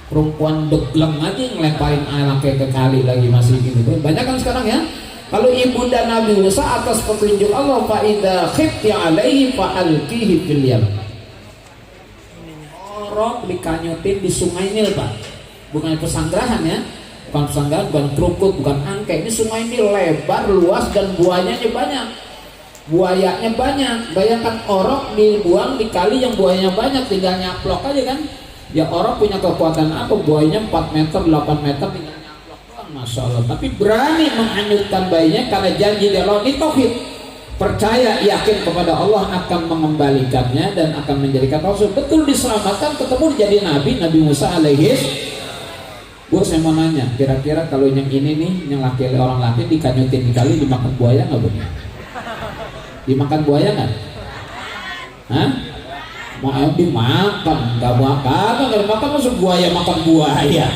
perempuan degleng aja ngelemparin anaknya ke kali lagi masih gitu. Banyak kan sekarang ya. Kalau ibunda Nabi Musa atas petunjuk Allah, fa idza khifti alaihi fa alqihi fil yam. Orok dikanyutin di Sungai Nil, Pak. Bukan pesanggerahan ya. Bukan pesanggerahan, bukan krukut, bukan angke. Ini Sungai Nil lebar, luas dan buayanya banyak. Buayanya banyak. Bayangkan orok dibuang di kali yang buayanya banyak, tinggal nyaplok aja kan. Ya orang punya kekuatan apa? Buayanya 4 meter, 8 meter tinggal nyaplok doang, Masya Allah. Tapi berani menghanyutkan bayinya karena janji dari Allah. Ini tauhid. Percaya, yakin kepada Allah akan mengembalikannya dan akan menjadikan Rasul. Betul diselamatkan, ketemu jadi Nabi Musa alaihis. Bu, saya mau nanya, kira-kira kalau yang ini nih, yang orang laki dikanyutin dikali, dimakan buaya nggak Bu? Dimakan buaya nggak? Hah? Mau dimakan, nggak dimakan, masuk buaya makan buaya.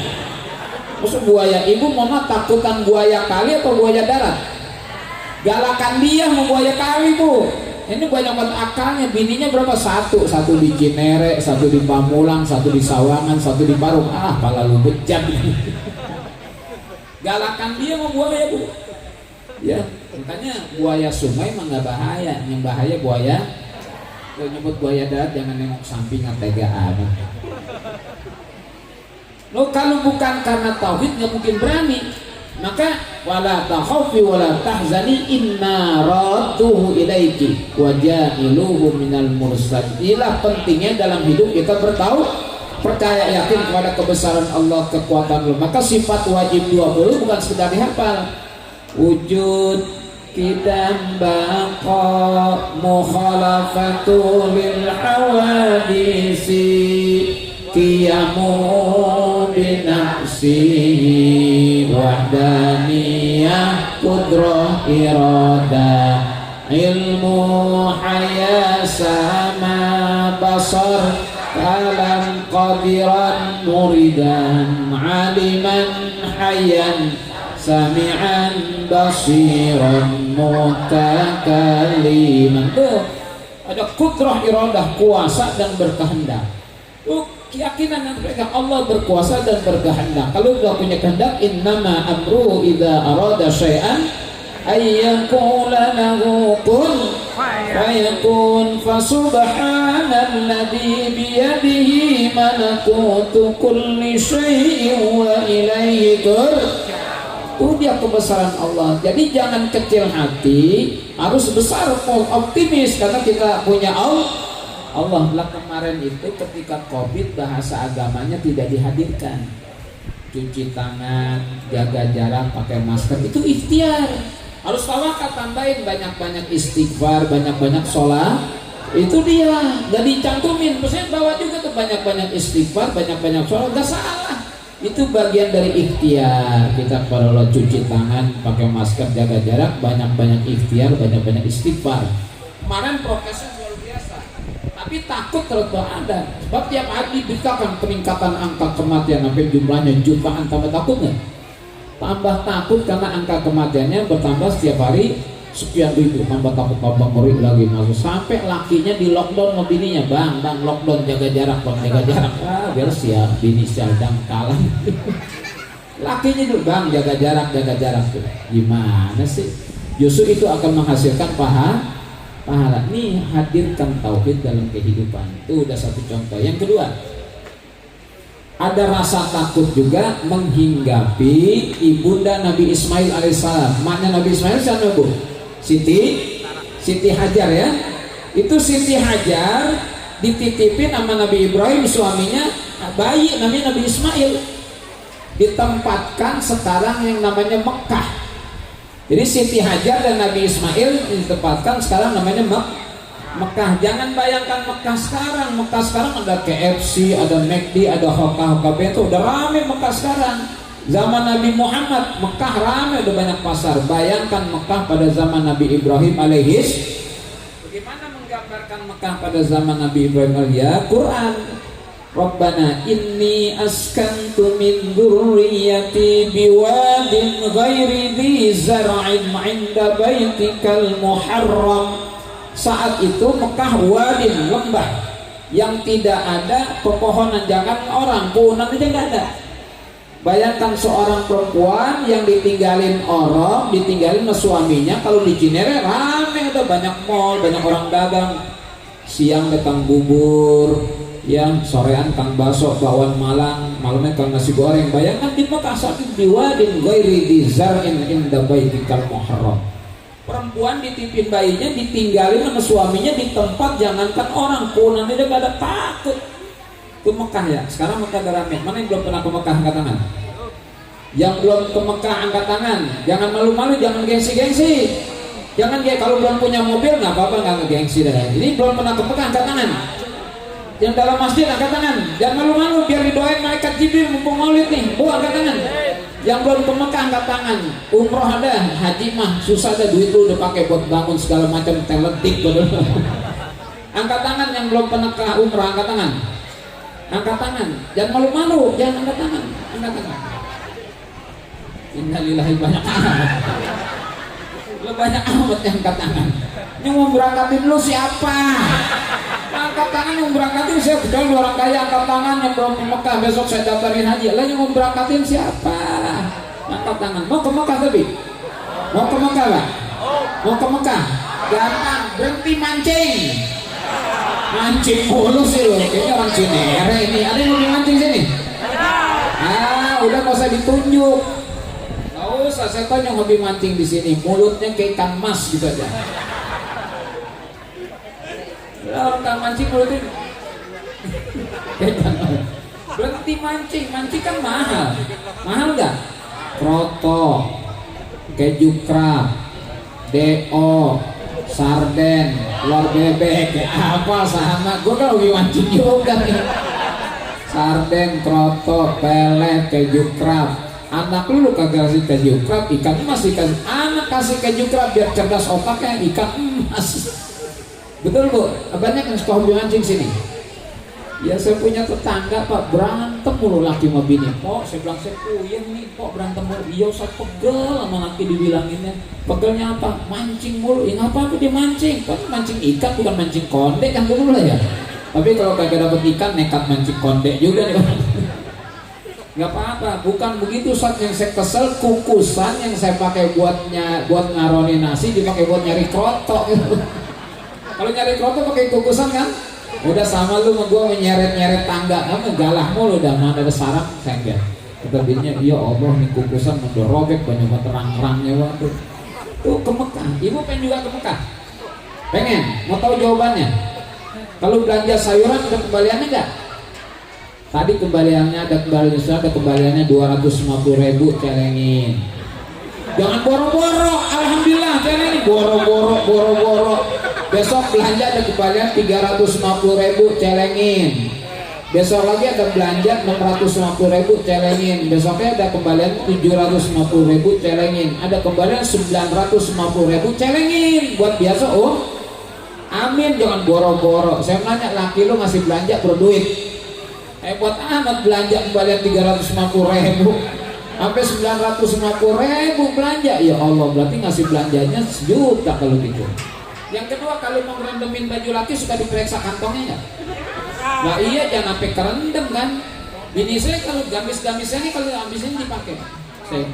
Masuk buaya, ibu mama takutan buaya kali atau buaya darat? Galakan dia mau buaya kali Bu. Ini banyak banget akalnya. Bininya berapa? Satu di Cinere, satu di Pamulang, satu di Sawangan, satu di Parung. Pala lu bejat. Galakan dia mau buaya Bu. Ya, makanya buaya sungai mah nggak bahaya, yang bahaya buaya. Kalau nyebut buaya darat jangan nengok samping, tega amat. Lo kalau bukan karena tauhid nggak mungkin berani. Maka wala takhafi wala tahzani inna radduhu ilaiki wa ja'iluhu minal mursalin. Inilah pentingnya dalam hidup kita bertauhid, percaya yakin kepada kebesaran Allah, kekuatan Allah. Maka sifat wajib 20 bukan sekedar dihafal. Wujud kidam baqa mukhalafatu lil hawadisi qiyamu binafsihi wahdaniyah qudrah irada ilmu hayasama basar kalam qadiran muridan aliman hayyan sami'an basiran mutakalliman. Tuh ada kudrah iradah, kuasa dan berkehendak. Tuh keyakinan yang mereka Allah berkuasa dan berkehendak. Kalau sudah punya kehendak, innama amruhu idza arada syai'an ayyaqula lahu kun fayakun. Fasubhanalladzi biyadihi malakutu kulli syai'in wa ilaihi turja'un. Itu dia kebesaran Allah. Jadi jangan kecil hati, harus besar, optimis karena kita punya Allah. Lah kemarin itu ketika Covid bahasa agamanya tidak dihadirkan. Cuci tangan, jaga jarak, pakai masker itu ikhtiar. Harus tawakal, tambahin banyak-banyak istighfar, banyak-banyak sholat. Itu dia. Jadi cantumin, maksudnya bawa juga tuh banyak-banyak istighfar, banyak-banyak sholat. Gak salah. Itu bagian dari ikhtiar kita kepada Allah. Cuci tangan, pakai masker, jaga jarak, banyak-banyak ikhtiar, banyak-banyak istighfar. Kemarin prokesnya luar biasa, tapi takut terus ada. Sebab tiap hari diberitakan peningkatan angka kematian sampai jumlahnya jutaan. Tambah takut nggak? Tambah takut karena angka kematiannya bertambah setiap hari sekian ribu. Tambah takut, tambah ngeri lagi masuk. Sampai lakinya di lockdown sama bininya, bang lockdown, jaga jarak bang, jaga jarak. Biar siap bini sialdang kalah. Lakinya dulu, bang jaga jarak tuh. Gimana sih? Justru itu akan menghasilkan pahala. Nih hadirkan tauhid dalam kehidupan. Itu udah satu contoh. Yang kedua, ada rasa takut juga menghinggapi ibunda Nabi Ismail alaihissalam. Maknya Nabi Ismail siapa Bu? Siti Hajar ya. Itu Siti Hajar dititipin sama Nabi Ibrahim suaminya bayi namanya Nabi Ismail, ditempatkan sekarang yang namanya Mekah. Jadi Siti Hajar dan Nabi Ismail ditempatkan sekarang namanya Mekah. Jangan bayangkan Mekah sekarang ada KFC, ada McD, ada Hoka Bento, udah rame Mekah sekarang. Zaman Nabi Muhammad Mekah ramai, udah banyak pasar. Bayangkan Mekah pada zaman Nabi Ibrahim alaihis. Bagaimana menggambarkan Mekah pada zaman Nabi Ibrahim alaihis? Quran. Rabbana inni askantu min dzurriyyati biwadin ghairi dzi zar'in 'inda baitikal muharram. Saat itu Mekah wadin, lembah. yang tidak ada pepohonan, jangan orang, punan aja nggak ada. Bayangkan seorang perempuan yang ditinggalin orang, ditinggalin sama suaminya. Kalau di Cinere rame, ada banyak mall, banyak orang dagang. Siang datang bubur, ya sorean kang baso, bakwan Malang, malamnya kang nasi goreng. Bayangkan di Mekah saat diwadin ghairi dizar'in inda baitikal muharram. Perempuan ditipin bayinya, ditinggalin sama suaminya di tempat jangankan orang, punan aja gak ada, takut. Ke Mekah ya, sekarang Mekah ada rame. Mana yang belum pernah ke Mekah angkat tangan? Yang belum ke Mekah angkat tangan. Jangan malu-malu, jangan gengsi-gengsi. Jangan kayak kalau belum punya mobil nggak apa-apa, nggak ngegengsi dah. Ini belum pernah ke Mekah angkat tangan. Yang dalam masjid angkat tangan. Jangan malu-malu, biar didoain malaikat Jibril mumpung maulid nih. Angkat tangan. Yang belum ke Mekah angkat tangan. Umroh ada, haji mah susah, ada duit lu udah pakai buat bangun segala macam teletik. Angkat tangan yang belum pernah ke umroh, angkat tangan. Angkat tangan, jangan malu-malu, jangan angkat tangan, angkat tangan. Innalillahi banyak amat. Lu banyak amat yang angkat tangan. Yang mau berangkatin lu siapa? Angkat tangan yang berangkatin siapa? Kecuali orang kaya angkat tangan yang belum ke Mekah, besok saya daftarin haji. Lah yang mau berangkatin siapa? Angkat tangan. Mau ke Mekah tapi? Mau ke Mekah Pak? Mau ke Mekah? Gampang, berhenti mancing. Mancing mulu sih loh, kayaknya orang Cinere ini. Ada yang mau mancing sini? Udah nggak usah ditunjuk. Nggak usah, saya tahu yang hobi mancing di sini. Mulutnya kayak ikan mas gitu aja. Orang kan mancing mulutnya. Berhenti mancing, mancing kan mahal. Mahal nggak? Kroto, keju krab, DO, sarden, telur bebek, apa sama? Gue kan hobi mancing juga nih. Sarden, kroto, pelet, keju krab. Anak lu kagak kasih keju krab, ikan emas dikasih. Anak kasih keju krab biar cerdas otaknya, ikan emas. Betul Bu? Abangnya kan suka hobi mancing sini. Ya saya punya tetangga Pak, berantem mulu laki sama bini. Pok, saya bilang saya puyeng nih, Pok berantem mulu. Iya saya pegel sama laki dibilanginnya. Pegelnya apa? Mancing mulu. Ya ngapa aku dia mancing? Kan mancing ikan bukan mancing konde kan dulu lah ya. Tapi kalau kagak dapet ikan nekat mancing konde juga nih. Nggak apa-apa, bukan begitu saat yang saya kesel, kukusan yang saya pakai buat ngaroni nasi dipakai buat nyari kroto gitu. Kalau nyari kroto pakai kukusan kan? Udah sama lu sama gua menyeret-nyeret tangga, kamu galah mulu udah mana ada sarang saya. Kata bininya, iya Allah nih kukusan udah robek banyak terang-terangnya waktu. Tuh ke Mekah, ibu pengen juga ke Mekah? Pengen? Mau tahu jawabannya? Kalau belanja sayuran ada kembaliannya nggak? Tadi kembaliannya ada kembaliannya 250.000 celengin. Jangan boro-boro, alhamdulillah celengin boro-boro. Besok belanja ada kembalian 350.000 celengin. Besok lagi ada belanja 650.000 celengin. Besoknya ada kembalian 750.000 celengin. Ada kembalian 950.000 celengin. Buat biasa amin, jangan boro-boro. Saya nanya laki lu ngasih belanja berduit. Buat amat belanja kembalian 350.000 sampai 950.000 belanja. Ya Allah, berarti ngasih belanjanya 1 juta kalau gitu. Yang kedua, kalau mau ngerendemin baju laki suka diperiksa kantongnya nggak? Nah iya, jangan sampai kerendam kan. Bini saya kalau gamis-gamisnya ini kalau habisnya dipakai. Saya,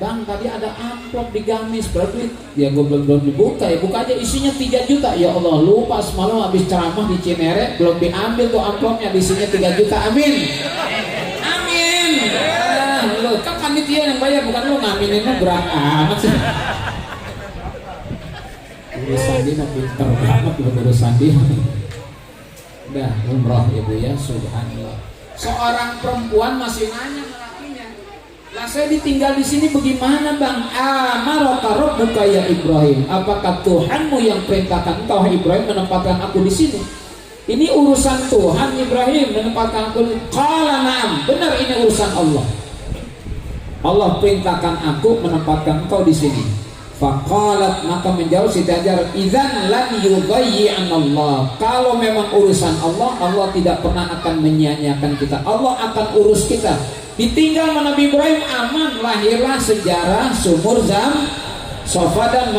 bang tadi ada amplop di gamis berarti ya gue belum dibuka ya, buka aja isinya 3 juta. Ya Allah, lupa semalam habis ceramah di Cinere belum diambil tuh amplopnya, isinya 3 juta. Amin. Amin. Lo kan panitia yang bayar, bukan lo ngamininnya berat amat sih. Urusan dia pinter banget urusan dia. Udah umroh ibu ya, subhanallah. Seorang perempuan masih nanya sama lakinya, lah saya ditinggal di sini bagaimana bang? Amaraka rabbuka ya Ibrahim, apakah Tuhanmu yang perintahkan engkau Ibrahim menempatkan aku di sini? Ini urusan Tuhan Ibrahim menempatkan aku. Qala na'am, benar ini urusan Allah. Allah perintahkan aku menempatkan engkau di sini. Faqalat, maka menjawab si Hajar, idzan lan yudayyi'an Allah. Kalau memang urusan Allah, Allah tidak pernah akan menyia-nyiakan kita. Allah akan urus kita. Ditinggal Nabi Ibrahim aman, lahirlah sejarah sumur Safa dan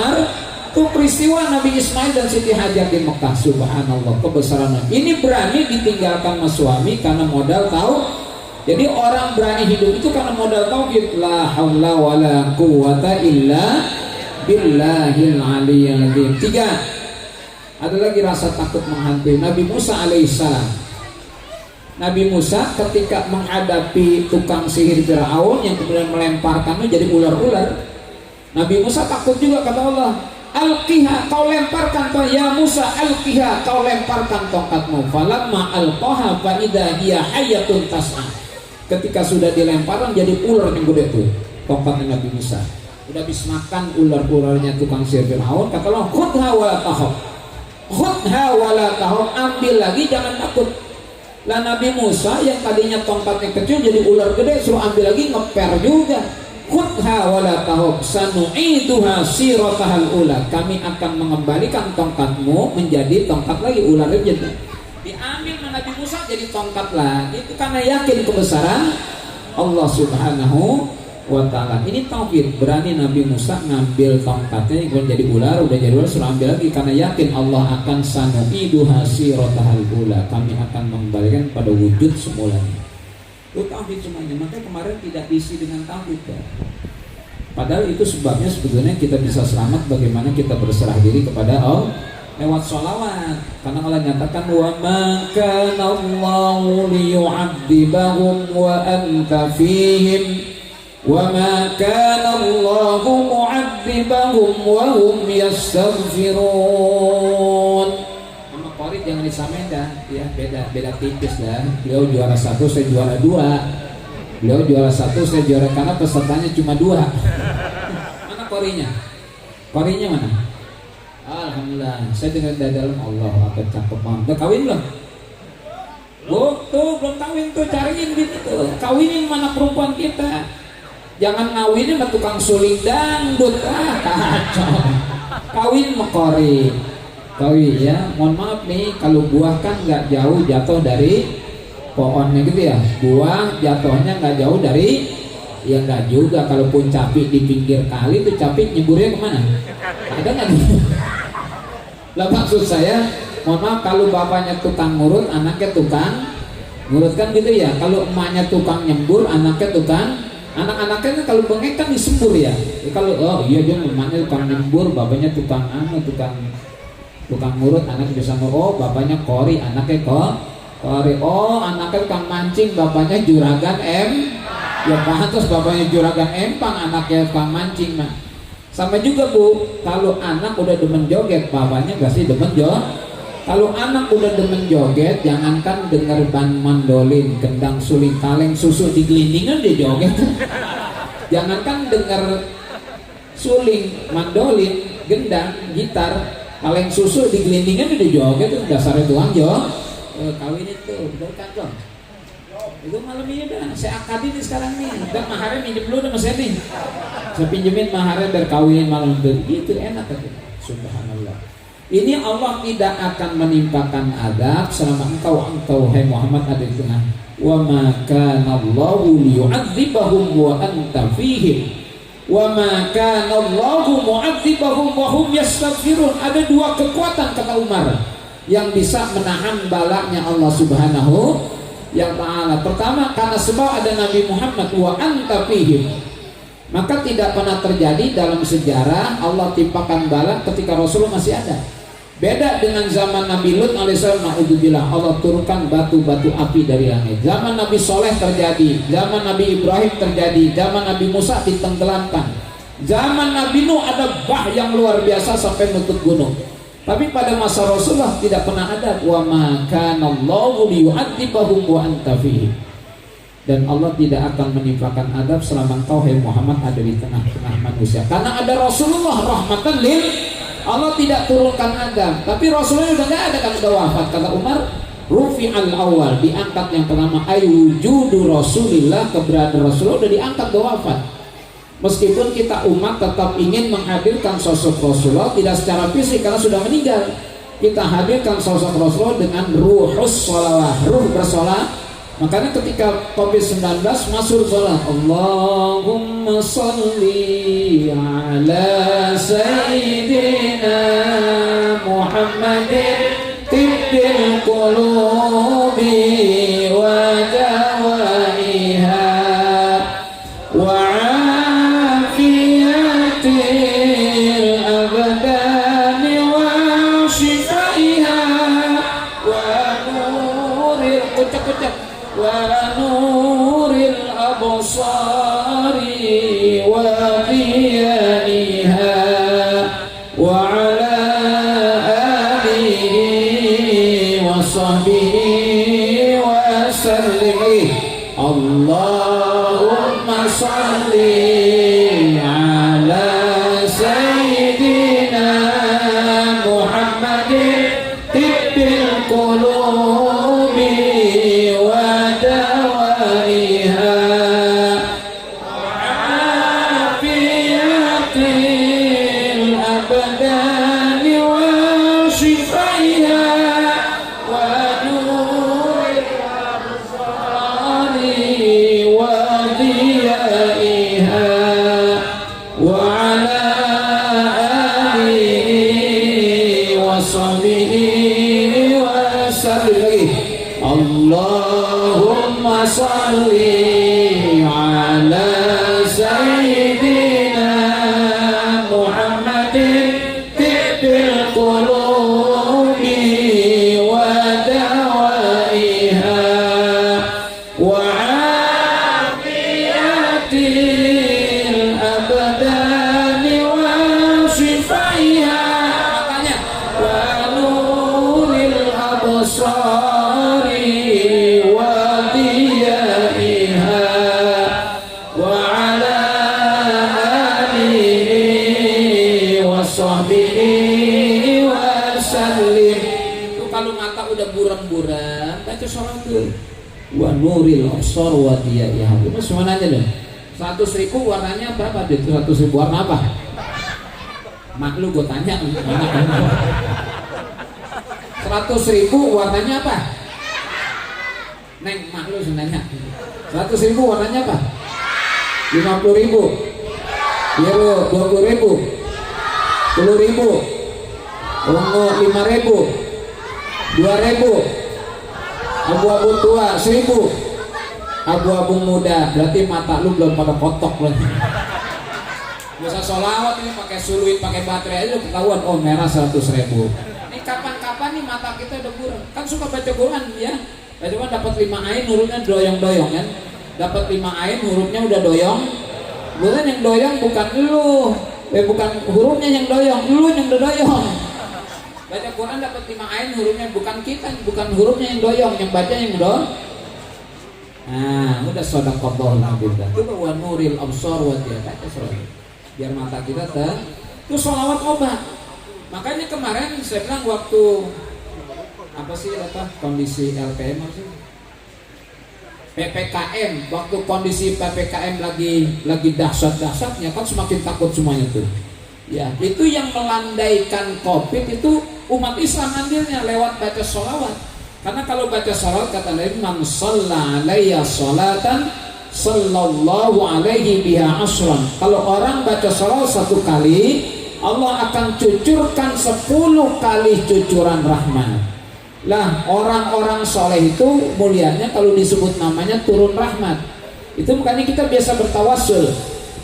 Itu peristiwa Nabi Ismail dan Siti Hajar di Mekah. Subhanallah, kebesaran. Ini berani ditinggalkan sama suami karena modal tahu. Jadi orang berani hidup itu karena modal tauhid. La haula wala quwata illa billahil aliyyil azim. 3. Ada lagi rasa takut menghantui. Nabi Musa alaihissalam. Nabi Musa ketika menghadapi tukang sihir Firaun yang kemudian melemparkannya jadi ular-ular. Nabi Musa takut juga, kata Allah, alqiha, kau lemparkan, ya Musa, alqiha, kau lemparkan tongkatmu. Falamma alqaha fa idza hiya hayyatun tas'a. Ketika sudah dilemparkan jadi ular yang gede tuh tongkatnya Nabi Musa. Udah habis makan ular-ularnya tukang sihir Firaun, kata Allah, khudha wa tahab. Khudha wa la tahab, ambil lagi, jangan takut. Lah Nabi Musa yang tadinya tongkatnya kecil jadi ular gede, suruh ambil lagi, ngeper juga. Khudha wala tahub sanu'iduha siratahal ula. Kami akan mengembalikan tongkatmu menjadi tongkat lagi, ular aja. Diambil Nabi Musa jadi tongkat lagi. Itu karena yakin kebesaran Allah Subhanahu wa ta'ala. Ini tauhid. Berani Nabi Musa ngambil tongkatnya yang jadi ular, udah jadi ular, suruh ambil lagi karena yakin Allah akan sanu'iduha siratahal ula. Kami akan mengembalikan pada wujud semulanya. Itu tauhid semuanya. Makanya kemarin tidak diisi dengan tauhid ya. Padahal itu sebabnya sebetulnya kita bisa selamat bagaimana kita berserah diri kepada Allah lewat sholawat. Karena Allah nyatakan wa ma kana Allahu liyu'adzibahum wa anta fihim wa ma kana Allahu mu'adzibahum wa hum yastaghfirun. Korit jangan disamain dah, ya beda tipis dah. Beliau juara 1, saya juara 2. Beliau juara 1, saya juara, karena pesertanya cuma 2. Mana korinya? Korinya mana? Alhamdulillah, saya dengan dalam Allah apa cakep banget. Udah kawin belum? Tuh belum kawin tuh, cariin gitu tuh. Kawinin mana perempuan kita. Jangan ngawinin sama tukang suling dangdut, kacau. Kawin sama kori. Kawin ya, mohon maaf nih kalau buah kan nggak jauh jatuh dari pohonnya gitu ya. Buah jatuhnya nggak jauh dari, ya nggak juga. Kalaupun capit di pinggir kali itu capit nyeburnya kemana? Ada nggak? Lah maksud saya, mohon maaf kalau bapaknya tukang ngurut, anaknya tukang ngurut kan gitu ya. Kalau emaknya tukang nyembur, anaknya tukang, anak-anaknya kalau bengek kan disembur ya. Kalau iya dia emaknya tukang nyembur, bapaknya tukang tukang ngurut, anaknya bisa ngurut. Oh bapaknya kori, anaknya kori. Oh anaknya tukang mancing, bapaknya juragan ya pantas bapaknya juragan empang, anaknya tukang mancing. Nah sama juga Bu, kalau anak udah demen joget, bapaknya gak sih demen joget. Kalau anak udah demen joget, jangankan dengar ban mandolin, gendang, suling, kaleng, susu digelindingan dia joget. Jangankan dengar suling, mandolin, gendang, gitar, kaleng, susu digelindingan udah joget. Itu dasarnya tuang kawin itu udah kacau. Itu malam ini dah saya akadin sekarang nih. Dan maharnya minjem dulu sama saya nih. Saya pinjemin maharnya biar kawin malam itu enak kan. Subhanallah. Ini Allah tidak akan menimpakan adab selama engkau hai Muhammad ada di tengah. Wa ma kana Allahu liyu'adzibahum wa anta fihim. Wa ma kana Allahu mu'adzibahum wa hum yastaghfirun. Ada dua kekuatan kata Umar yang bisa menahan balanya Allah Subhanahu yang ta'ala. Pertama, karena sebab ada Nabi Muhammad wa anta fihim, maka tidak pernah terjadi dalam sejarah Allah timpakan bala ketika Rasulullah masih ada. Beda dengan zaman Nabi Lut alaihissalam, naudzubillah, Allah turunkan batu-batu api dari langit. Zaman Nabi Soleh terjadi, zaman Nabi Ibrahim terjadi, zaman Nabi Musa ditenggelamkan, zaman Nabi Nuh ada bah yang luar biasa sampai nutup gunung. Tapi pada masa Rasulullah tidak pernah ada wa ma kana Allahu liyu'adzibahum wa anta fihim. Dan Allah tidak akan menimpakan adab selama engkau hai Muhammad ada di tengah-tengah manusia. Karena ada Rasulullah rahmatan lil, Allah tidak turunkan adab. Tapi Rasulullah udah enggak ada kan, udah wafat. Kata Umar, rufi'al awal, diangkat yang pertama, ayujudu Rasulillah, keberadaan Rasulullah udah diangkat, udah wafat. Meskipun kita umat tetap ingin menghadirkan sosok Rasulullah tidak secara fisik karena sudah meninggal. Kita hadirkan sosok Rasulullah dengan ruhus sholawah, ruh bersolawat, Makanya ketika COVID-19 masuk sholat, Allahumma salli ala Sayyidina Muhammadin tibbil qulubi wa dawaiha wa afiyatil abdani wa shifaiha wa nuril ونور الأبصار وضيائها وعلى آله وصحبه وسلم اللهم صل على سيدنا محمد طب القلوب ودوائها وعافية الأبدان وشفائها ونور الأبصار وضيائها وعلى آله وصحبه وسلم اللهم صل على سيدنا محمد طب القلوب ودوائها وعافية الأبدان وشفائها ونور الأبصار وضيائها وعلى آله وصحبه وسلم. Itu kalau mata udah buram-buram baca sholat tuh wa nuril absar wa diyaiha. Itu semua aja deh. 100.000 warnanya berapa deh? 100.000 warna apa? Mak lu gue tanya 100.000 warnanya apa? Neng, mak lu sebenarnya 100.000 warnanya apa? 50.000 biru 20.000 10.000 ungu 5.000 2.000 abu-abu tua 1.000 abu-abu muda. Berarti mata lu belum pada kotok lagi. Bisa sholawat ini pakai suluit, pakai baterai aja ketahuan. Oh merah 100.000. Ini kapan-kapan nih mata kita udah buram. Kan suka baca Quran ya. Baca Quran dapat 5 ain hurufnya doyong-doyong kan. Dapat 5 ain hurufnya udah doyong. Bukan yang doyong bukan lu. Bukan hurufnya yang doyong, lu yang doyong. Baca Quran dapat 5 ain hurufnya bukan kita, bukan hurufnya yang doyong, yang baca yang doyong. Nah, udah shadaqallahu alazim. Itu wa nuril absar wa diyaiha. Biar mata kita itu sholawat obat. Makanya kemarin saya bilang waktu kondisi LPM sih? PPKM, waktu kondisi PPKM lagi dahsyat-dahsyatnya kan semakin takut semuanya tuh. Ya, itu yang melandaikan Covid itu umat Islam andilnya lewat baca sholawat. Karena kalau baca sholawat kata Nabi, man shalla alayya sholatan sallallahu alaihi biha asran. Kalau orang baca sholawat 1 kali, Allah akan cucurkan 10 kali cucuran rahmat. Lah orang-orang soleh itu mulianya kalau disebut namanya turun rahmat. Itu makanya kita biasa bertawasul.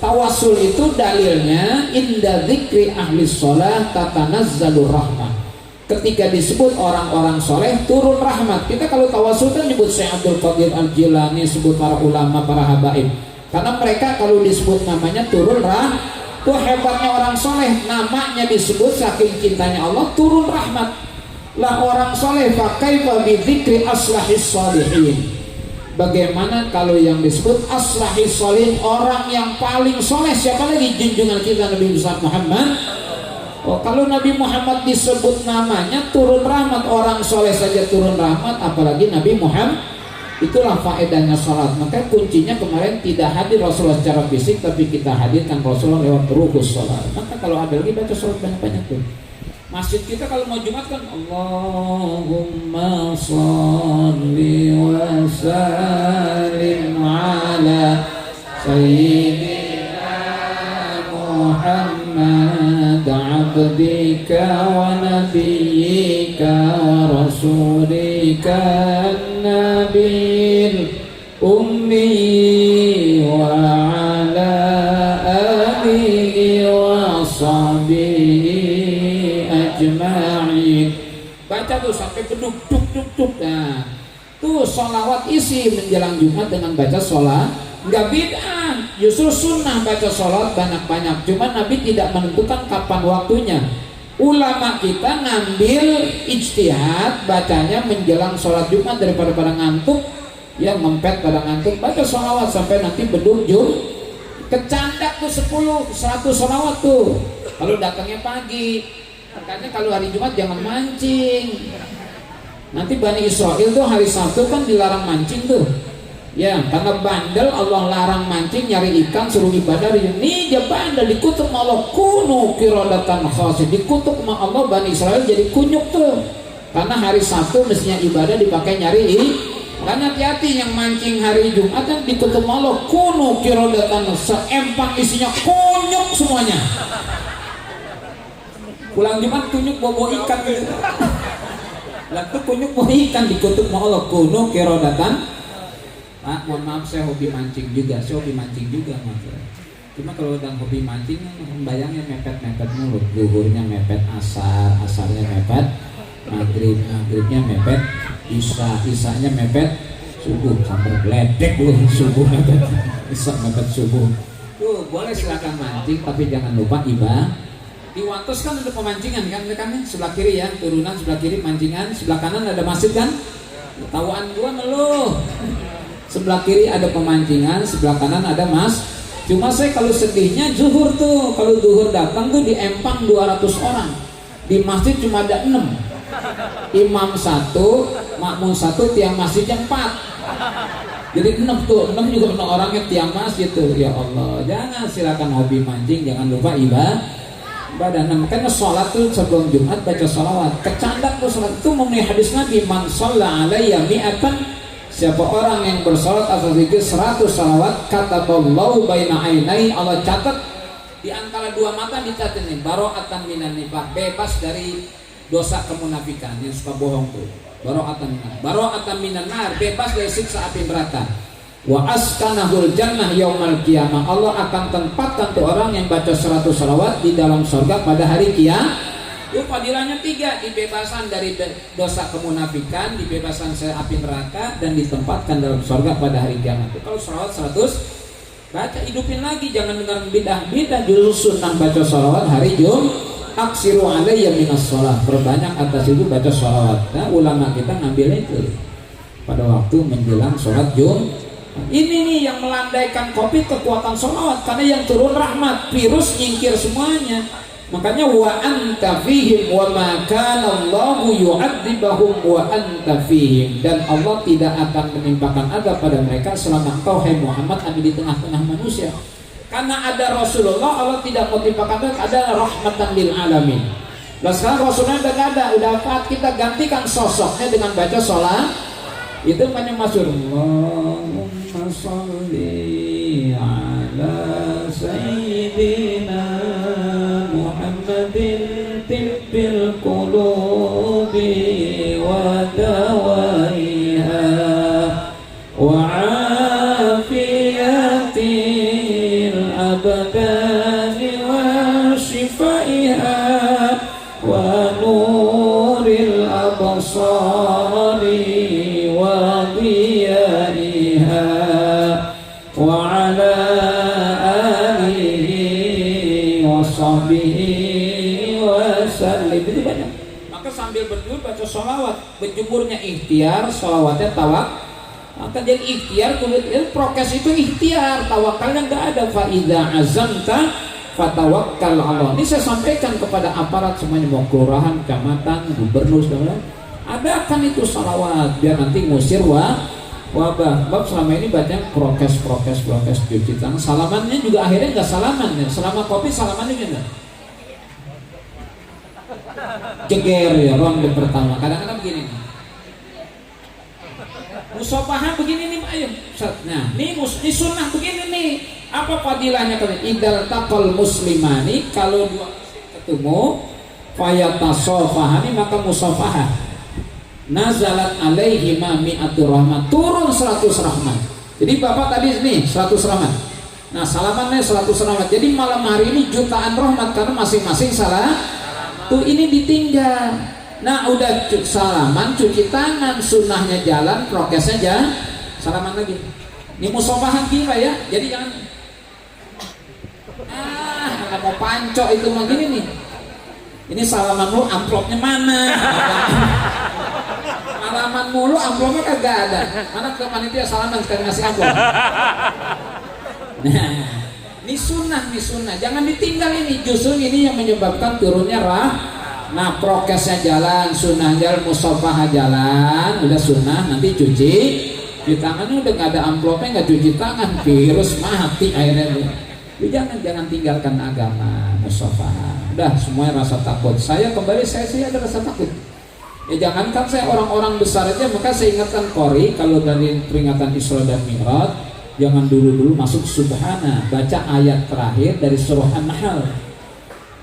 Tawasul itu dalilnya inda dzikri ahli sholah tatanazzalur rahmah. Ketika disebut orang-orang soleh turun rahmat. Kita kalau tawasul kan nyebut Syekh Abdul Qadir Al-Jilani, sebut para ulama, para habaib. Karena mereka kalau disebut namanya turun rahmat. Itu hebatnya orang soleh, namanya disebut saking cintanya Allah turun rahmat. Lah orang soleh pakai bi dzikri aslahis sholihin. Bagaimana kalau yang disebut aslahis sholihin, orang yang paling soleh? Siapa lagi? Junjungan kita Nabi besar Muhammad. Oh, kalau Nabi Muhammad disebut namanya turun rahmat, orang soleh saja turun rahmat, apalagi Nabi Muhammad. Itulah faedahnya sholat. Maka kuncinya kemarin tidak hadir Rasulullah secara fisik, tapi kita hadirkan Rasulullah lewat ruhus sholat. Maka kalau ada lagi baca sholat banyak-banyak tuh. Masjid kita kalau mau Jumat kan Allahumma sholli wa sallim ala sayyidina Muhammad abdika wa nabiyyika wa rasulika an-nabiyil ummi wa ala alihi wa sahbihi ajma'in. Baca tuh sampai beduk duk duk duk. Nah, tuh sholawat isi menjelang Jumat dengan baca sholat. Enggak bid'ah, justru sunnah baca sholat banyak-banyak. Cuma Nabi tidak menentukan kapan waktunya. Ulama kita ngambil ijtihad bacanya menjelang sholat Jumat daripada pada ngantuk, ya ngempet pada ngantuk, baca sholawat sampai nanti beduk Jumat. Kecandak tuh 10, 100 sholawat tuh. Kalau datangnya pagi, makanya kalau hari Jumat jangan mancing. Nanti Bani Israel tuh hari Sabtu kan dilarang mancing tuh. Ya, karena bandel Allah larang mancing, nyari ikan, suruh ibadah. Ini dia bandel, dikutuk sama Allah, kunu kirodatan khasin. Dikutuk sama Allah Bani Israel jadi kunyuk tuh. Karena hari Sabtu mestinya ibadah dipakai nyari ikan. Kan hati-hati yang mancing hari Jumat kan dikutuk sama Allah, kunu kirodatan, seempang isinya kunyuk semuanya. Pulang Jumat kunyuk bawa ikan gitu. Lalu kunyuk bawa ikan dikutuk sama Allah, kunu kirodatan. Pak, mohon maaf saya hobi mancing juga, Mas. Cuma kalau udah hobi mancing, bayangnya mepet-mepet mulu. Zuhurnya mepet asar, asarnya mepet maghribnya mepet isanya mepet subuh, sampai geledek loh subuh mepet, isya mepet subuh. Tuh boleh silakan mancing, tapi jangan lupa ibadah. Di Watos kan ada pemancingan kan, sebelah kiri ya, turunan sebelah kiri mancingan, sebelah kanan ada masjid kan. Tawaan gua meluh. Sebelah kiri ada pemancingan, sebelah kanan ada mas. Cuma saya kalau sedihnya zuhur tuh, kalau zuhur datang tuh di empang 200 orang, di masjid cuma ada 6, imam 1, makmum 1, tiang masjidnya 4. Jadi 6 tuh, 6 juga 6 orangnya tiang masjid tuh. Ya Allah, jangan, silakan hobi mancing, jangan lupa ibadah. Nah, makanya sholat tuh sebelum Jumat baca sholawat. Kecandak tuh sholat itu memenuhi hadis Nabi, man sholla alayya mi'atan, siapa orang yang bersolat atas zikir 100 salawat, kataballahu baina ainai, Allah catat di antara dua mata, dicatat nih, baro'atan minan nifaq, bebas dari dosa kemunafikan yang suka bohong tuh. Baro'atan minan nar, bebas dari siksa api neraka. Wa askanahul jannah yaumal qiyamah, Allah akan tempatkan tuh orang yang baca 100 salawat di dalam surga pada hari kiamat. Itu fadilahnya 3, dibebasan dari dosa kemunafikan, dibebasan dari api neraka, dan ditempatkan dalam surga pada hari kiamat. Kalau sholawat 100, baca hidupin lagi, jangan dengar bidah-bidah. Justru sunnah baca sholawat hari Jumat. Aksiru alayya minas sholat, perbanyak atas itu baca sholawat. Nah, ulama kita ngambil itu pada waktu menjelang sholat Jumat. Ini nih yang melandaikan COVID, kekuatan sholawat, karena yang turun rahmat, virus nyingkir semuanya. Makanya wa anta fihim wa ma kana Allahu yu'adzibahum wa anta fihim, dan Allah tidak akan menimpakan azab pada mereka selama engkau hai Muhammad ada di tengah-tengah manusia. Karena ada Rasulullah, Allah tidak menimpakan azab, ada rahmatan lil alamin. Nah sekarang Rasulullah udah gak ada, udah apa, kita gantikan sosoknya dengan baca sholat. Itu banyak masyhur, Allahumma sholli ala sayyidina tibbil qulubi wa dawaiha wa afiyatil abdani wa shifaiha wa nuril absari wa diyaiha wa ala alihi wa sahbihi wasallim. Itu banyak. Maka sambil berdua baca sholawat, berjemurnya ikhtiar, sholawatnya tawak. Maka jadi ikhtiar, kemudian prokes itu ikhtiar, tawakalnya nggak ada. Fa idza azamta fatawakkal Allah. Ini saya sampaikan kepada aparat semuanya, mau kelurahan, kecamatan, gubernur, segala adakan itu sholawat biar nanti ngusir wabah. Sebab selama ini banyak prokes cuci tangan, salamannya juga akhirnya nggak salaman ya. Selama COVID salamannya enggak. jeger ya ronde pertama. Kadang-kadang begini nih. Musafahah begini nih Pak Ayub. Nah, ini sunnah begini nih. Apa fadilahnya kalian? Idal taqal muslimani, kalau dua ketemu fayatasafahani maka musafahah. Nazalat alaihi ma mi'atur rahmat, turun 100 rahmat. Jadi Bapak tadi nih 100 rahmat. Nah, salamannya 100 rahmat. Jadi malam hari ini jutaan rahmat karena masing-masing salah. Tuh ini ditinggal. Nah, udah salaman, cuci tangan, sunnahnya jalan, prokesnya jalan, salaman lagi. Ini musafahah kira ya. Jadi jangan nggak mau pancok itu mah gini nih. Ini salaman lu, amplopnya mana? Salaman mulu, amplopnya kagak ada. Mana ke panitia salaman sekali ngasih amplop. Nah, ini sunnah, jangan ditinggal ini. Justru ini yang menyebabkan turunnya Nah, prokesnya jalan, sunnah jalan, musafahah jalan, udah sunnah, nanti cuci tangannya udah nggak ada amplopnya, nggak cuci tangan, virus mati akhirnya. Jangan tinggalkan agama, musafahah. Udah semuanya rasa takut. Saya ada rasa takut. Ya jangankan saya orang-orang besar aja, maka saya ingatkan Qori kalau dari peringatan Isra dan Mi'raj, jangan dulu masuk subhana, baca ayat terakhir dari surah An-Nahl.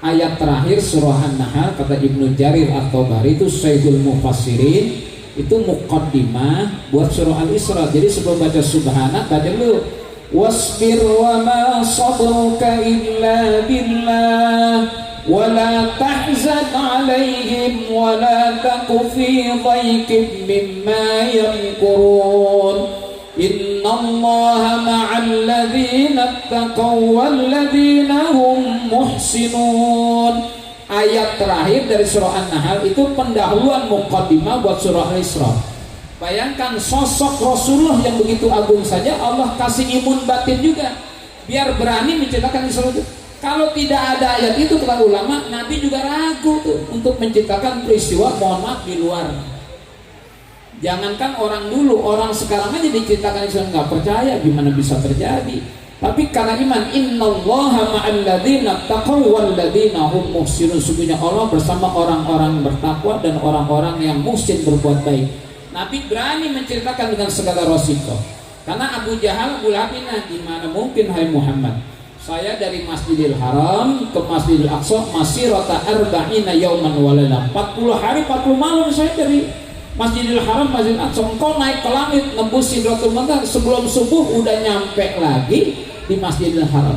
Ayat terakhir surah An-Nahl kata Ibnu Jarir At-Tabari itu Sayyidul Mufassirin, itu muqaddimah buat surah Al-Isra. Jadi sebelum baca subhana baca dulu wasbir wa ma sabruka illa billah wa la tahzan alaihim wa la taku fi dhaikin mimma yamkurun innallaha ma'al ladzina taqaw wal ladzina hum muhsinun. Ayat terakhir dari surah An-Nahl itu pendahuluan muqaddimah buat surah Al-Isra. Bayangkan sosok Rasulullah yang begitu agung saja Allah kasih imun batin juga biar berani menciptakan Isra itu. Kalau tidak ada ayat itu, kata ulama, Nabi juga ragu tuh untuk menciptakan peristiwa mohon maaf di luar. Jangankan orang dulu, orang sekarang aja diciptakan Isra nggak percaya gimana bisa terjadi. Tapi karena iman, innallaha ma'al ladzina taqaw wal ladzina hum muhsinun. Sesungguhnya Allah bersama orang-orang bertakwa dan orang-orang yang muhsin berbuat baik. Nabi berani menceritakan dengan segala resiko. Karena Abu Jahal bulabina, gimana mungkin hai Muhammad? Saya dari Masjidil Haram ke Masjidil Aqsa masih rota arba'ina yauman walailah. 40 hari 40 malam saya dari Masjidil Haram Masjidil Aqsa. Engkau naik ke langit nembus Sidratul Muntaha, sebelum subuh udah nyampe lagi di Masjidil Haram.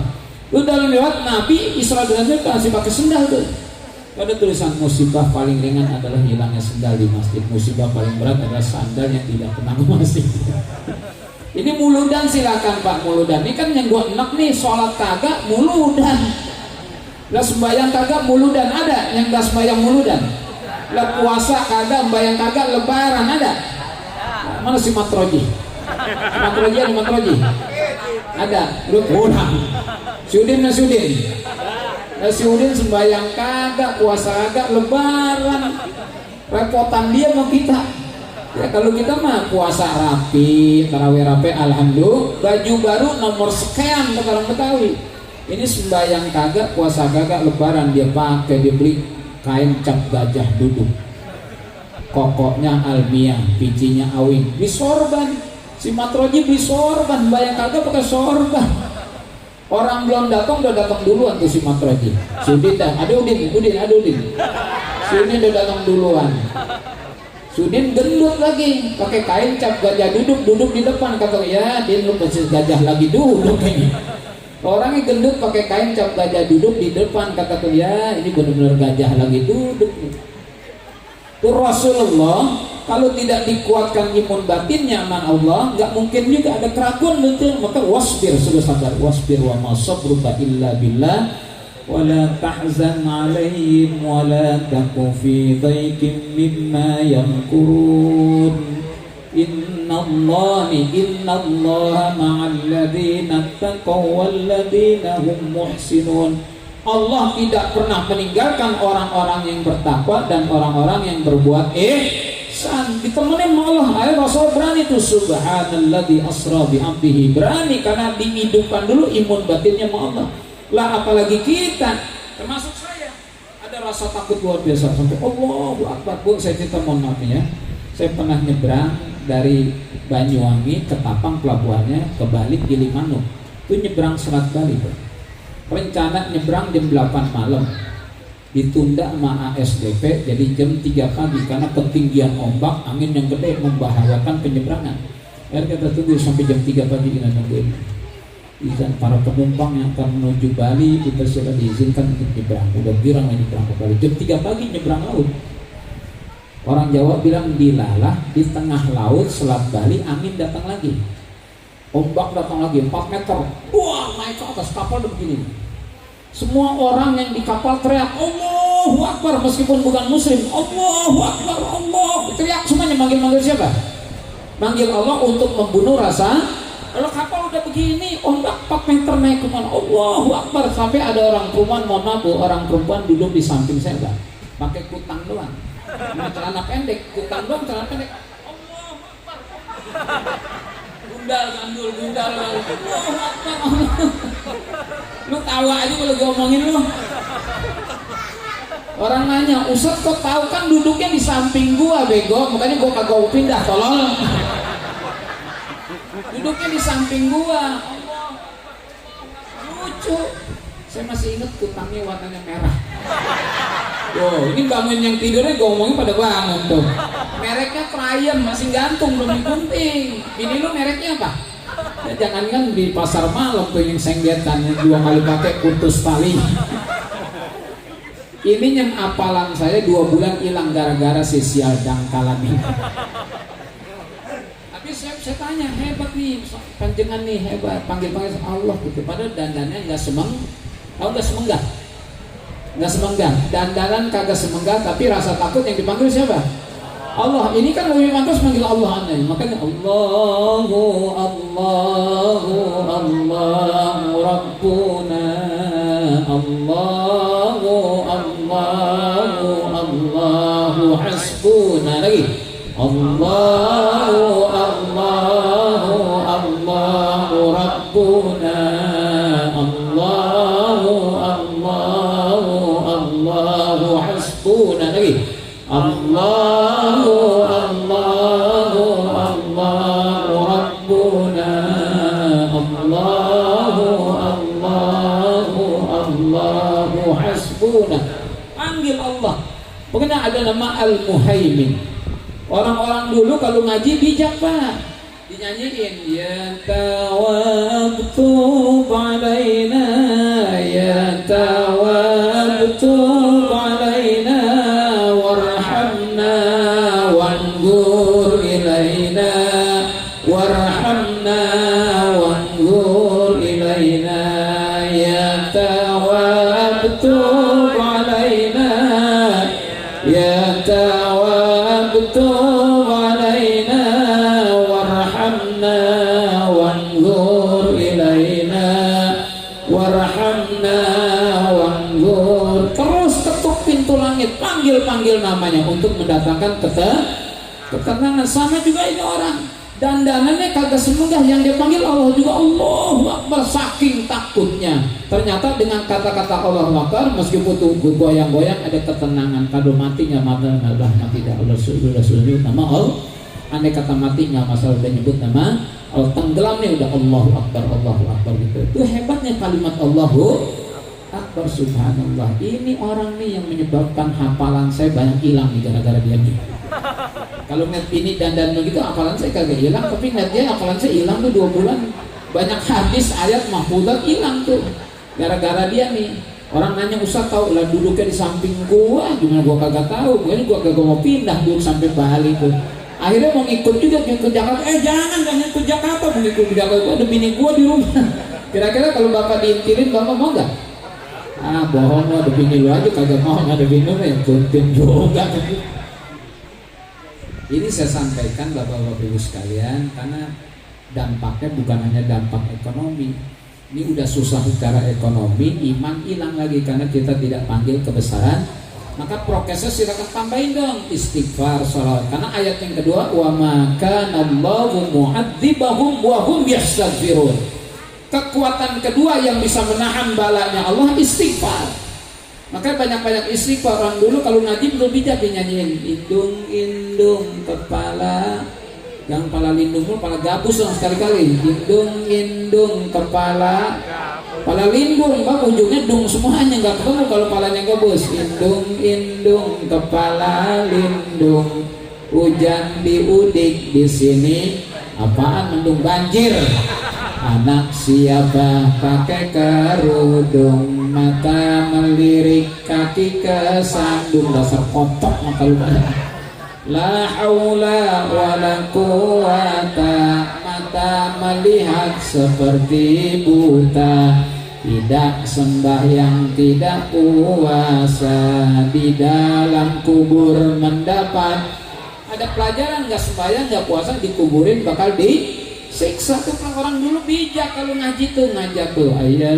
Udah lewat Nabi Isra dan Mi'raj masih pakai sendal tuh. Pada tulisan musibah paling ringan adalah hilangnya sendal di masjid. Musibah paling berat adalah sandal yang tidak pernah ke masjid. Ini muludan, silakan Pak muludan. Ini kan yang gua enak nih, sholat kagak muludan. Lah sembahyang kagak muludan ada, yang gak sembahyang muludan. Lah puasa kagak, sembahyang kagak, lebaran ada. Mana si Matroji? Matroji ada Matroji? Ada. Lu kurang. Sudin. Nah, si Udin sembahyang kagak, puasa kagak, lebaran. Repotan dia mau kita. Ya kalau kita mah puasa rapi, tarawih rapi, alhamdulillah, baju baru nomor sekian orang Betawi. Ini sembahyang kagak, puasa kagak, lebaran dia pakai, dia beli kain cap gajah duduk. Kokoknya almiah, bijinya awing, beli sorban. Si Matroji beli sorban, sembahyang kagak pakai sorban. Orang belum datang udah datang duluan tuh si Matroji. Si Udin dah, ada Udin. Si Udin udah datang duluan. Sudin gendut lagi, pakai kain cap gajah duduk di depan. Kata ya, dia lu pasti gajah lagi duduk ini. Orangnya gendut pakai kain cap gajah duduk di depan. Kata ya, ini benar-benar gajah lagi duduk. Itu Rasulullah kalau tidak dikuatkan imun batinnya aman Allah, nggak mungkin juga ada keraguan muncul. Maka wasbir, sudah sabar, wasbir wa ma sabruka illa billah. ولا تحزن عليهم ولا تك في ضيق مما يمكرون إن الله مع الذين اتقوا والذين هم محسنون. Allah tidak pernah meninggalkan orang-orang yang bertakwa dan orang-orang yang berbuat ihsan. Ditemenin sama Allah. Ayo Rasul berani tuh, subhanalladzi asra bi 'abdihi, berani karena dihidupkan dulu imun batinnya sama Allah. Lah apalagi kita, termasuk saya, ada rasa takut luar biasa sampai Allahu Akbar. Bu, saya cerita mohon maaf ya. Saya pernah nyebrang dari Banyuwangi ke Tapang pelabuhannya ke Bali Gilimanuk. Itu nyebrang Selat Bali, Bro. Rencana nyebrang jam 8 malam. Ditunda sama ASDP jadi jam 3 pagi karena ketinggian ombak, angin yang gede membahayakan penyeberangan. Akhirnya kita tunggu sampai jam 3 pagi kita nungguin. Izin para penumpang yang akan menuju Bali kita sudah diizinkan untuk nyebrang. Udah girang nyebrang ke Bali. Jam 3 pagi nyebrang laut. Orang Jawa bilang dilalah di tengah laut Selat Bali, angin datang lagi. Ombak datang lagi 4 meter. Wah, naik ke atas kapal udah begini. Semua orang yang di kapal teriak Allahu Akbar meskipun bukan muslim. Allahu Akbar, Allah. Teriak semuanya manggil siapa? Manggil Allah untuk membunuh rasa. Kalau kapal udah begini, ombak 4 meter naik kemana? Allahu Akbar. Sampai ada orang perempuan, mohon maaf, orang perempuan duduk di samping saya, Bang. Pakai kutang doang. Celana pendek, kutang doang, celana pendek. Allahu Akbar. Gundal, Allahu Akbar. Lu tawa aja kalau gue omongin lu. Orang nanya, Ustaz kok tahu, kan duduknya di samping gua bego, makanya gua kagak pindah, tolong. Duduknya di samping gua. Lucu. Saya masih ingat kutangnya warnanya merah. Wow, ini bangun yang tidurnya gue omongin pada bangun tuh. Mereknya Krayan, masih gantung belum digunting. Ini lu mereknya apa? Ya, jangankan di pasar malam tuh yang senggetan yang 2 kali pakai putus tali. Ini yang apalan saya 2 bulan hilang gara-gara sesial dangkalan ini. Tapi saya tanya, hebat nih panjenengan nih, hebat, panggil Allah gitu. Padahal dandannya nggak semenggah. Nggak semenggah, dandanan kagak semenggah, tapi rasa takut yang dipanggil siapa? Allah. Ini kan lebih pantas manggil Allah aneh. Makanya Allahu Rabbuna, Allahu hasbuna. Lagi Allahu Rabbuna, Allahu hasbuna. Lagi Allahu Rabbuna, Allahu hasbuna. Panggil Allah. Pokoknya ada nama Al-Muhaimin. Orang-orang dulu kalau ngaji bijak, Pak. Dinyanyiin ya tawabtu alaina, ya tawabtu alaina, warhamna wanzur ilaina, warhamna wanzur ilaina, ya tawabtu alaina, ya tawabtu alaina, warhamna wanzur ilaina, warhamna wanzur. Terus ketuk pintu langit, panggil namanya untuk mendatangkan ketenangan. Sama juga ini orang dandanannya kagak semudah, yang dia panggil Allah juga Allahu Akbar, saking takutnya. Ternyata dengan kata-kata Allahu Akbar, meskipun tubuh goyang-goyang ada ketenangan. Kalau mati nggak mati dah, Allah sudah nama Allah. Andai kata mati nggak masalah, udah nyebut nama Allah, tenggelam nih udah Allahu Akbar gitu. Itu hebatnya kalimat Allahu Akbar, subhanallah. Ini orang nih yang menyebabkan hafalan saya banyak hilang nih gara-gara dia nih. Kalau ngeliat ini dandan begitu hafalan saya kagak hilang, tapi ngeliat dia hafalan saya hilang tuh 2 bulan. Banyak hadis ayat mahfudzat hilang tuh gara-gara dia nih. Orang nanya, Ustaz tahu lah duduknya di samping gua, gimana gua kagak tahu. Mungkin gua kagak mau pindah dulu sampai Bali tuh. Akhirnya mau ngikut juga ke Jakarta. Jangan ke Jakarta, mau ngikut ke Jakarta. Gua ada bini gua di rumah. Kira-kira kalau bapak diintilin, bapak mau nggak? Bohong, ada bini lu aja kagak mau, ada bini lu yang kuntin juga. Ini saya sampaikan bapak-bapak ibu sekalian karena dampaknya bukan hanya dampak ekonomi. Ini udah susah secara ekonomi, iman hilang lagi karena kita tidak panggil kebesaran. Maka prokesnya silakan tambahin dong, istighfar, sholawat. Karena ayat yang kedua, wa ma kana Allahu mu'adzibahum wa hum yastaghfirun. Kekuatan kedua yang bisa menahan balanya Allah, istighfar. Maka banyak-banyak istighfar. Orang dulu kalau ngaji belum bijak dinyanyiin indung kepala, yang kepala lindung, kepala gabus dong sekali-kali. Indung kepala lindung, bang ujungnya dung semuanya, nggak ketemu kalau kepalanya gabus. Indung kepala lindung, hujan diudik di sini, apaan mendung banjir. Anak siapa pakai kerudung, mata melirik kaki kesandung, dasar kotok maka lu la haula wala quwata, mata melihat seperti buta, tidak sembahyang tidak puasa, di dalam kubur mendapat. Ada pelajaran nggak sembahyang nggak puasa dikuburin bakal disiksa. Tuh orang dulu bijak kalau ngaji tuh, ngajak tuh ya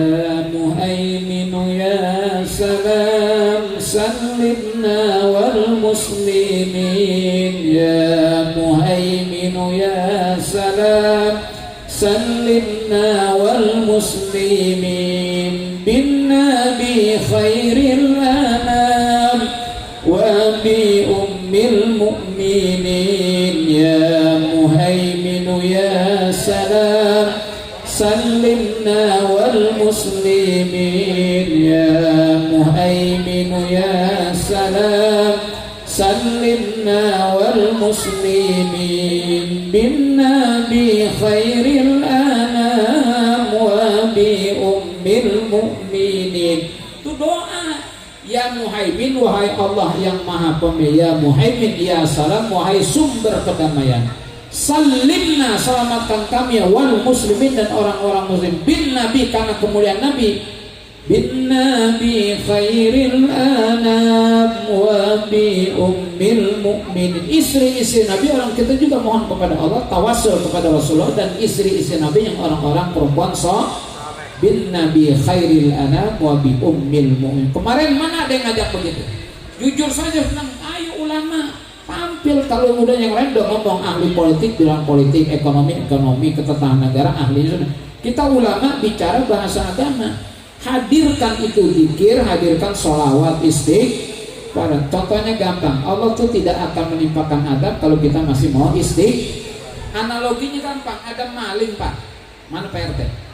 muhaiminu ya salam salimna wal muslimin, ya muhaiminu ya salam salimna wal muslimin, bin nabi khairil anam wa bi ummil mu'minin, ya muhaiminu ya salam salimna wal muslimin, ya muhaiminu ya salam salimna wal muslimin, bin nabi khairil anam wa bi ummil mu'minin. Itu doa. Ya muhaimin, wahai Allah yang maha pemilik. Ya muhaimin, ya salam, wahai sumber kedamaian. Salimna, selamatkan kami ya wal muslimin, dan orang-orang muslim. Bin nabi, karena kemuliaan nabi. Bin nabi khairil anam wa bi ummil mu'minin. Istri-istri nabi, orang kita juga mohon kepada Allah, tawasul kepada Rasulullah, dan istri-istri nabi yang orang-orang perempuan bin nabi khairil anam wa bi ummil mu'min. Kemarin mana ada yang ngajak begitu? Jujur saja senang. Ayo ulama tampil. Kalau udah yang lain udah ngomong ahli politik bilang politik, ekonomi ketatanan negara ahli. Kita ulama bicara bahasa agama. Hadirkan itu zikir, hadirkan sholawat istighfar. Contohnya gampang. Allah tuh tidak akan menimpakan adab kalau kita masih mau istighfar. Analoginya gampang. Ada maling pak. Mana Pak RT?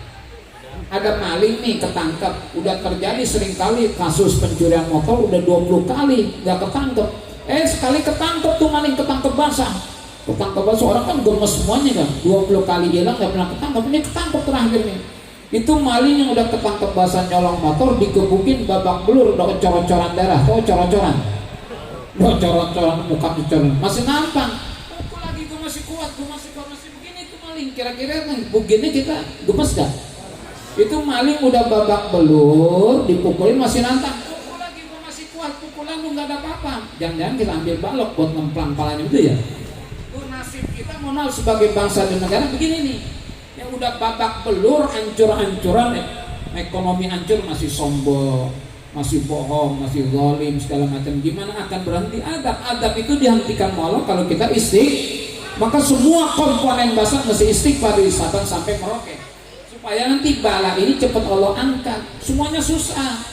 Ada maling nih ketangkep, udah terjadi sering kali kasus pencurian motor, udah 20 kali gak ketangkep. Sekali ketangkep tuh maling, ketangkep basah orang kan gemes semuanya kan, 20 kali hilang gak pernah ketangkep, ini ketangkep terakhir nih. Itu maling yang udah ketangkep basah nyolong motor, digebukin babak belur, udah cor-coran darah. Tahu cor-coran? Udah cor-coran muka dicoran, masih nampang. Pukul lagi, gue masih kuat, masih begini tuh maling. Kira-kira begini kita gemes gak? Itu maling udah babak belur, dipukulin masih nantang. Pukul lagi, gua masih kuat, pukulan lu nggak ada apa-apa. Jangan-jangan kita ambil balok buat ngemplang palanya itu ya. Itu nasib kita monal sebagai bangsa dan negara begini nih. Yang udah babak belur, hancur-hancuran, ekonomi hancur, masih sombong, masih bohong, masih zalim segala macam. Gimana akan berhenti? Adab itu dihentikan Allah kalau kita Maka semua komponen basah mesti istighfar dari Sabang sampai Merauke. Supaya nanti bala ini cepat Allah angkat. Semuanya susah.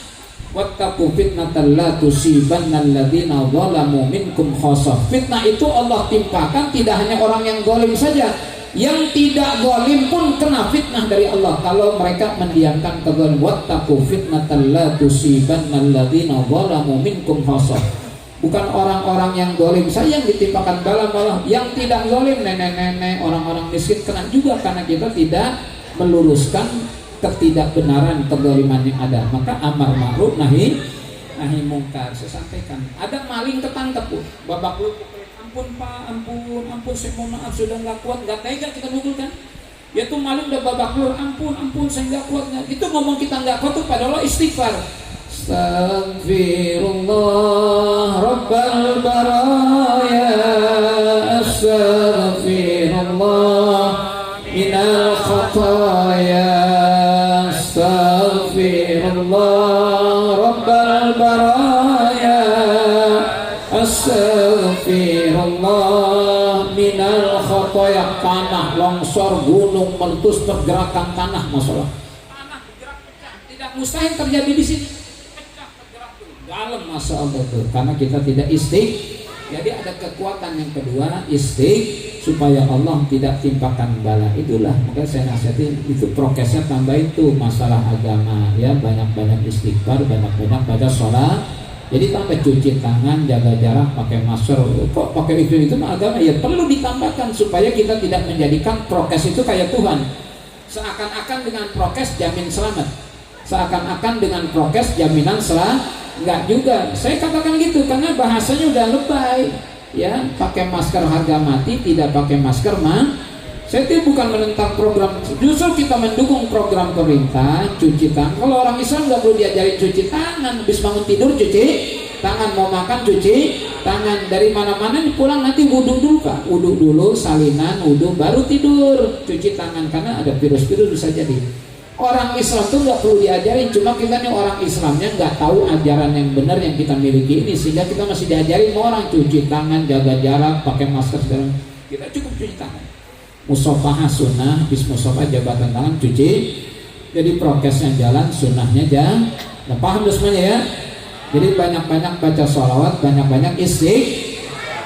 Wattaqu fitnatan la tusibanna alladziina zalamu minkum khassah. Fitnah itu Allah timpakan tidak hanya orang yang zalim saja, yang tidak zalim pun kena fitnah dari Allah kalau mereka mendiamkan kezaliman. Wattaqu fitnatan la tusibanna alladziina zalamu minkum khassah. Bukan orang-orang yang zalim saja yang ditimpakan bala, malah yang tidak zalim, nenek-nenek, orang-orang miskin kena juga karena kita tidak meluruskan ketidakbenaran kezaliman yang ada. Maka amar ma'ruf nahi mungkar. Saya sampaikan, ada maling ketangkep tuh, babak belur, ampun pak, ampun saya mohon maaf sudah nggak kuat, nggak tega kita pukul kan. Ya tuh maling udah babak belur, ampun saya nggak kuat. Itu ngomong kita nggak kuat tuh padahal istighfar. Astaghfirullah Rabbal baraya, astaghfirullah minal khataya, astaghfirullah Rabbal baraya, astaghfirullah minal khataya. Tanah longsor, gunung meletus, pergerakan tanah, masalah tanah bergerak pecah, tidak mustahil terjadi di sini. dalam, masya Allah tuh, karena kita tidak jadi ada kekuatan yang kedua supaya Allah tidak timpakan bala. Itulah maka saya nasihatin itu prokesnya tambahin tuh masalah agama ya, banyak-banyak istighfar, banyak-banyak baca sholat. Jadi tambah cuci tangan, jaga jarak, pakai masker. Kok pakai itu mah agama ya perlu ditambahkan supaya kita tidak menjadikan prokes itu kayak Tuhan. Seakan-akan dengan prokes jamin selamat. Seakan-akan dengan prokes jaminan selamat. Enggak juga, saya katakan gitu karena bahasanya udah lebay ya, pakai masker harga mati, tidak pakai masker mah. Saya itu bukan menentang program, justru kita mendukung program pemerintah cuci tangan. Kalau orang Islam nggak perlu diajarin cuci tangan, habis bangun tidur cuci tangan, mau makan cuci tangan, dari mana-mana pulang nanti wudhu dulu Pak, wudhu dulu, salinan, wudhu baru tidur, cuci tangan karena ada virus-virus bisa jadi. Orang Islam tuh nggak perlu diajarin, cuma kita nih orang Islamnya nggak tahu ajaran yang benar yang kita miliki ini, sehingga kita masih diajarin orang cuci tangan, jaga jarak, pakai masker segala. Kita cukup cuci tangan. Musafahah sunnah, bis musafah jabatan tangan cuci. Jadi prokesnya jalan, sunnahnya jalan. Nah, paham semuanya ya? Jadi banyak-banyak baca sholawat, banyak-banyak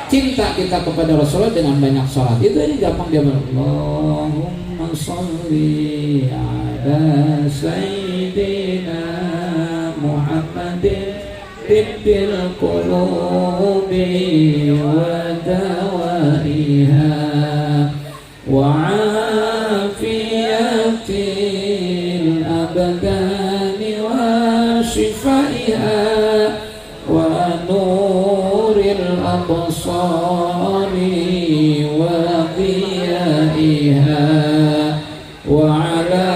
cinta kita kepada Rasulullah dengan banyak sholat. Itu ini gampang dia Allahumma sholli ala sayyidina Muhammadin tibbil qulubi wa dawaiha wa afiyatil abdani wa shifaiha wa nuril absari wa qiyaiha wa ala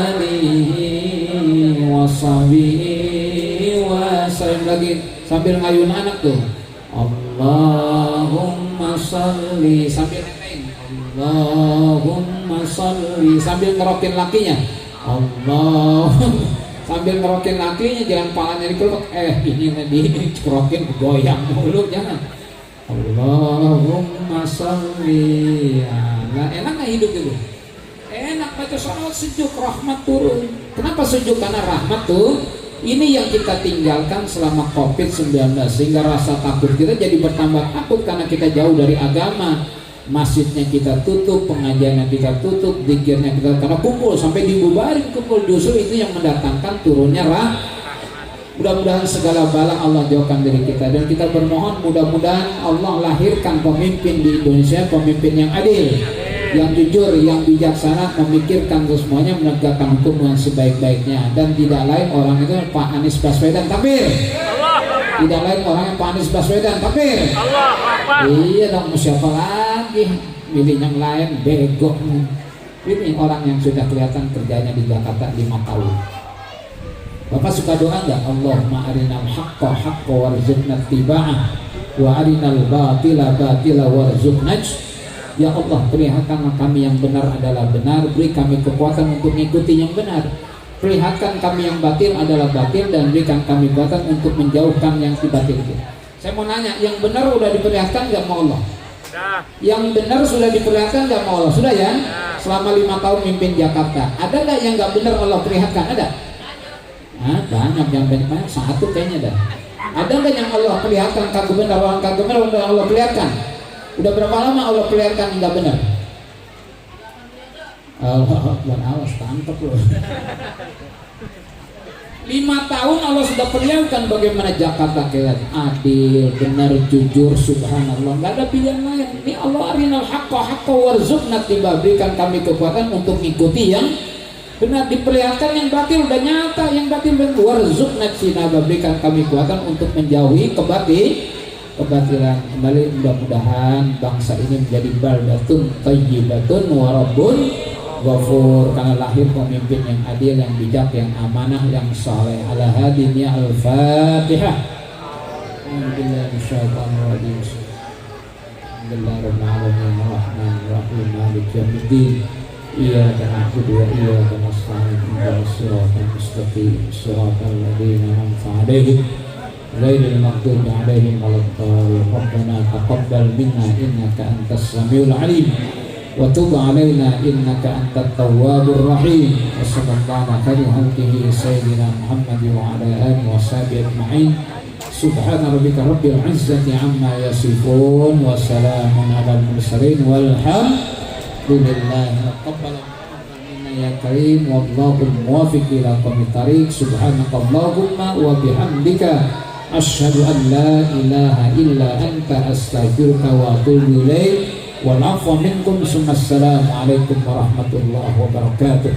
alihi wa sahbihi wa sallam. Lagi sambil ngayun anak tuh, Allahumma sholli, sambil neneng Allahumma sholli, sambil ngerokin lakinya Allah, sambil ngerokin lakinya, jangan palanya dikelok, ini dikerokin goyang mulu, jangan. Allahumma sholli ala, enak nggak hidup itu? Enak, baca sholawat sejuk, rahmat turun. Kenapa sejuk? Karena rahmat tuh ini yang kita tinggalkan selama COVID-19, sehingga rasa takut kita jadi bertambah takut karena kita jauh dari agama. Masjidnya kita tutup, pengajiannya kita tutup, zikirnya kita, karena kumpul sampai dibubarin kumpul, justru itu yang mendatangkan turunnya Mudah-mudahan segala bala Allah jauhkan dari kita, dan kita bermohon mudah-mudahan Allah lahirkan pemimpin di Indonesia, pemimpin yang adil, yang jujur, yang bijaksana, memikirkan semuanya, menegakkan hukum dengan sebaik-baiknya. Dan tidak lain orang itu Pak Anies Baswedan, takbir. Tidak lain orangnya Pak Anies Baswedan, takbir. Iya dong, siapa lagi? Milih yang lain, bego. Ini orang yang sudah kelihatan kerjanya di Jakarta 5 tahun. Bapak suka doa enggak? Allahumma arinal haqqa haqqa warzuqna ittiba'ah wa arinal batila batila warzuqna. Ya Allah, perlihatkanlah kami yang benar adalah benar, beri kami kekuatan untuk mengikuti yang benar. Perlihatkan kami yang batil adalah batil, dan berikan kami kekuatan untuk menjauhkan yang batil itu. Saya mau nanya, yang benar sudah diperlihatkan nggak mau Allah? Yang benar sudah diperlihatkan nggak mau Allah? Sudah ya? Selama 5 tahun mimpin Jakarta, ada nggak yang nggak benar Allah perlihatkan? Ada? Banyak, yang banyak, satu kayaknya ada. Ada nggak yang Allah perlihatkan kagak benar, orang kagak benar udah Allah perlihatkan? Udah berapa lama Allah perlihatkan nggak benar? Allah, awas tangkap loh. 5 tahun Allah sudah perlihatkan bagaimana Jakarta kelihatan adil, benar, jujur, subhanallah, nggak ada pilihan lain. Ini Allah arinal haqqa haqqa warzuqna tiba, berikan kami kekuatan untuk mengikuti yang benar. Diperlihatkan yang batil udah nyata, yang batil warzuqna tiba, berikan kami kekuatan untuk menjauhi kebatilan. Kembali, mudah-mudahan bangsa ini menjadi baldatun thayyibatun wa rabbun ghafur, karena lahir pemimpin yang adil, yang bijak, yang amanah, yang saleh. Ala hadiniya al-fatihah. Alhamdulillah bisyaitanir rajim. Bismillahirrahmanirrahim. Rahmanirrahim. Maliki yaumiddin. Iyyaka na'budu wa iyyaka nasta'in. Ihdinas siratal mustaqim. Siratal ladzina an'amta 'alaihim ghairil maghdubi 'alaihim waladdallin. Rabbana taqabbal minna innaka antas samiul 'alim. wa tub alaina innaka antat tawwabur rahim. Wassallallahu ala khalqihi sayyidina Muhammad wa ala alihi wa sahbihi ajma'in. Subhana rabbika rabbil izzati amma yasifun wa salamun alal mursalin walhamdulillahi rabbil alamin. Ya karim wallahu muwaffiq ila aqwamit thariq. Subhanakallahumma wa bihamdika asyhadu an la ilaha illa anta astaghfiruka wa atubu ilaik. Wal afwa minkum. Assalamu alaikum warahmatullahi wabarakatuh.